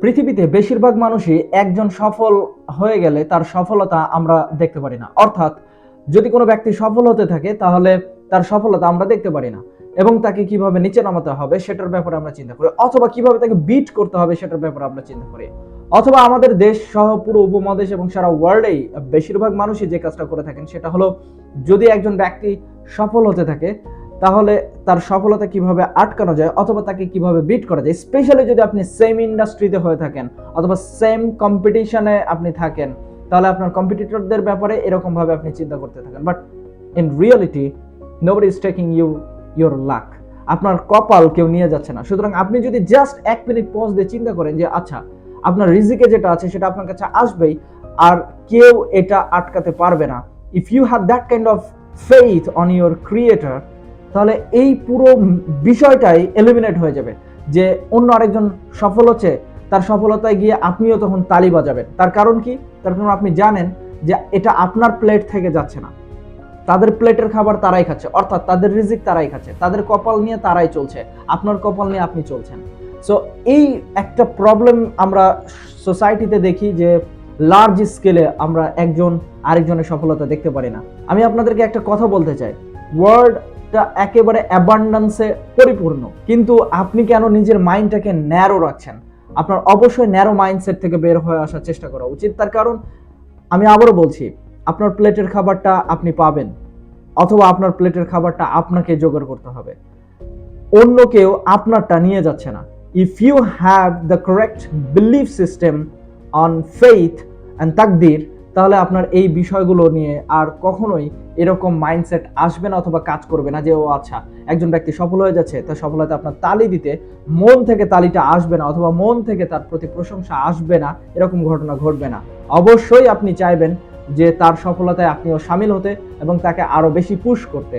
পৃথিবীতে বেশিরভাগ মানুষই একজন সফল হয়ে গেলে তার সফলতা আমরা দেখতে পারি না। অর্থাৎ যদি কোনো ব্যক্তি সফল হতে থাকে তাহলে তার সফলতা আমরা দেখতে পারি না, এবং তাকে কিভাবে নিচে নামাতে হবে সেটার ব্যাপারে আমরা চিন্তা করি, অথবা কিভাবে তাকে বিট করতে হবে সেটার ব্যাপারে আমরা চিন্তা করি। অথবা আমাদের দেশ সহ পুরো উপমহাদেশ এবং সারা ওয়ার্ল্ডেই বেশিরভাগ মানুষই যে কাজটা করে থাকেন সেটা হলো, যদি একজন ব্যক্তি সফল হতে থাকে তাহলে তার সফলতা কিভাবে আটকানো যায় অথবা তাকে কিভাবে বিট করা যায়। স্পেশালি যদি আপনি সেম ইন্ডাস্ট্রিতে হয়ে থাকেন অথবা সেম কম্পিটিশনে আপনি থাকেন, তাহলে আপনার কম্পিটিটরদের ব্যাপারে এরকম ভাবে আপনি চিন্তা করতে থাকেন। But in reality nobody is taking your lakh. আপনার কপাল কেউ নিয়ে যাচ্ছে না। সুতরাং আপনি যদি জাস্ট 1 মিনিট পজ দিয়ে চিন্তা করেন যে আচ্ছা, আপনার রিজিকে যেটা আছে সেটা আপনার কাছে আসবেই, আর কেউ এটা আটকাতে পারবে না। If you have that kind of faith on your creator, তাহলে এই পুরো বিষয়টাই এলিমিনেট হয়ে যাবে। যে অন্য আরেকজন সফল হচ্ছে, তার সফলতায় গিয়ে আপনিও তখন তালি বাজাবেন। তার কারণ কি? তার কারণ আপনি জানেন যে এটা আপনার প্লেট থেকে যাচ্ছে না, তাদের প্লেটের খাবার তারাই খাচ্ছে, অর্থাৎ তাদের রিজিক তারাই খাচ্ছে, তাদের কপাল নিয়ে তারাই চলছে, আপনার কপাল নিয়ে আপনি চলছেন। সো এই একটা প্রবলেম আমরা সোসাইটিতে দেখি যে লার্জ স্কেলে আমরা একজন আরেকজনের সফলতা দেখতে পারি না। আমি আপনাদেরকে একটা কথা বলতে চাই, ওয়ার্ল্ডটা একেবারে অ্যাবান্ডান্সে পরিপূর্ণ, কিন্তু আপনি কেন নিজের মাইন্ডটাকে ন্যারো রাখছেন? আপনার অবশ্যই ন্যারো মাইন্ডসেট থেকে বের হয়ে আসার চেষ্টা করা উচিত। তার কারণ আমি আবারও বলছি, আপনার প্লেটের খাবারটা আপনি পাবেন, অথবা আপনার প্লেটের খাবারটা আপনাকে জোগাড় করতে হবে, অন্য কেউ আপনারটা নিয়ে যাচ্ছে না। If you have the correct belief system on faith and তাকদির, তাহলে আপনার এই বিষয়গুলো নিয়ে আর কখনোই এরকম মাইন্ডসেট আসবে না অথবা কাজ করবে না যে ও আচ্ছা, একজন ব্যক্তি সফল হয়ে যাচ্ছে, তার সফলতা আপনার তালি দিতে মন থেকে তালিটা আসবে না অথবা মন থেকে তার প্রতি প্রশংসা আসবে না, এরকম ঘটনা ঘটবে না। অবশ্যই আপনি চাইবেন যে তার সফলতায় আপনিও শামিল হতে এবং তাকে আরো বেশি পুশ করতে।